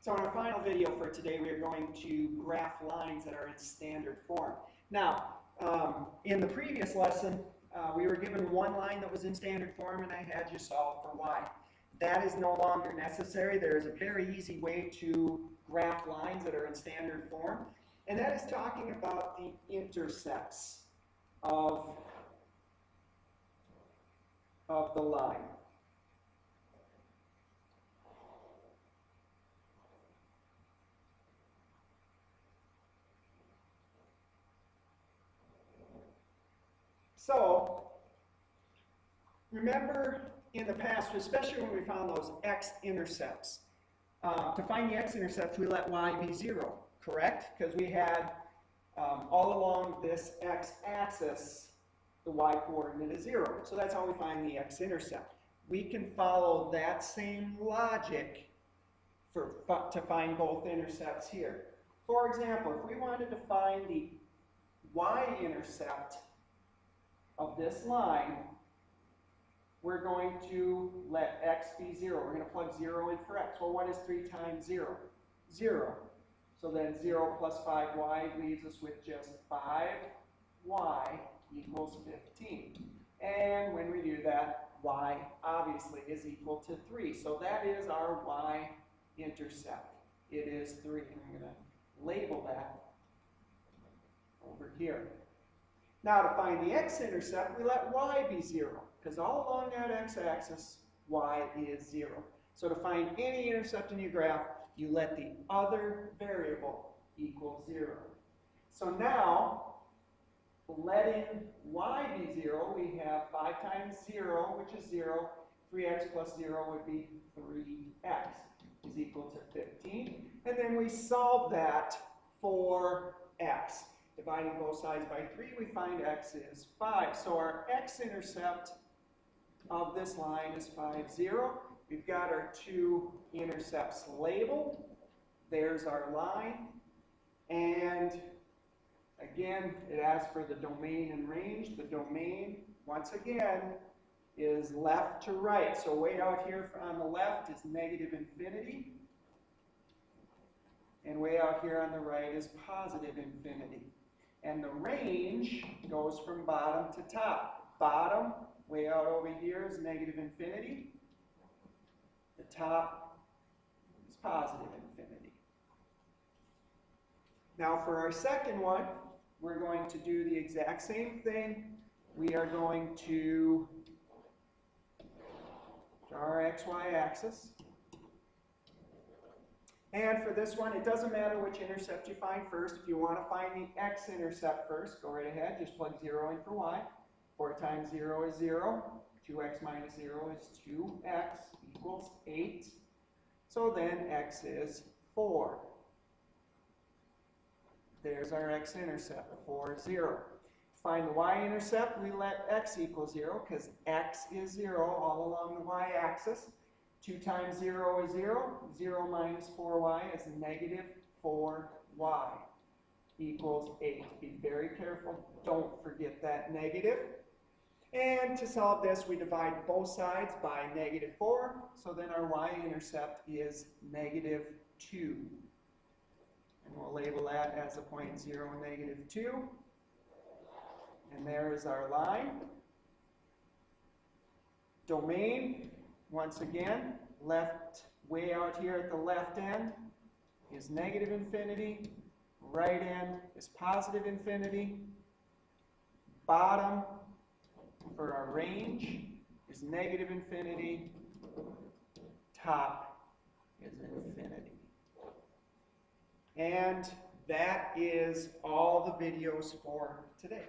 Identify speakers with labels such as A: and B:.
A: So in our final video for today, we are going to graph lines that are in standard form. Now, in the previous lesson, we were given one line that was in standard form, and I had you solve for y. That is no longer necessary. There is a very easy way to graph lines that are in standard form, and that is talking about the intercepts of the line. So, remember in the past, especially when we found those x-intercepts, to find the x-intercepts, we let y be 0, correct? Because we had all along this x-axis, the y-coordinate is 0. So that's how we find the x-intercept. We can follow that same logic to find both intercepts here. For example, if we wanted to find the y-intercept of this line, we're going to let x be 0. We're going to plug 0 in for x. Well, what is 3 times 0? 0. So then 0 plus 5y leaves us with just 5y equals 15. And when we do that, y obviously is equal to 3. So that is our y-intercept. It is 3. I'm going to label that over here. Now to find the x-intercept, we let y be 0, because all along that x-axis, y is 0. So to find any intercept in your graph, you let the other variable equal 0. So now, letting y be 0, we have 5 times 0, which is 0. 3x plus 0 would be 3x is equal to 15. And then we solve that for x. Dividing both sides by 3, we find x is 5. So our x-intercept of this line is 5, 0. We've got our two intercepts labeled. There's our line. And again, it asks for the domain and range. The domain, once again, is left to right. So way out here on the left is negative infinity. And way out here on the right is positive infinity. And the range goes from bottom to top. Bottom, way out over here, is negative infinity. The top is positive infinity. Now for our second one, we're going to do the exact same thing. We are going to draw our xy axis. And for this one, it doesn't matter which intercept you find first. If you want to find the x-intercept first, go right ahead. Just plug 0 in for y. 4 times 0 is 0. 2x minus 0 is 2x equals 8. So then x is 4. There's our x-intercept, 4, 0. To find the y-intercept, we let x equal 0 because x is 0 all along the y-axis. 2 times 0 is 0. 0 minus 4y is negative 4y equals 8. Be very careful. Don't forget that negative. And to solve this, we divide both sides by negative 4. So then our y-intercept is negative 2. And we'll label that as a point 0, negative 2. And there is our line. Domain. Once again, left way out here at the left end is negative infinity. Right end is positive infinity. Bottom for our range is negative infinity. Top is infinity. And that is all the videos for today.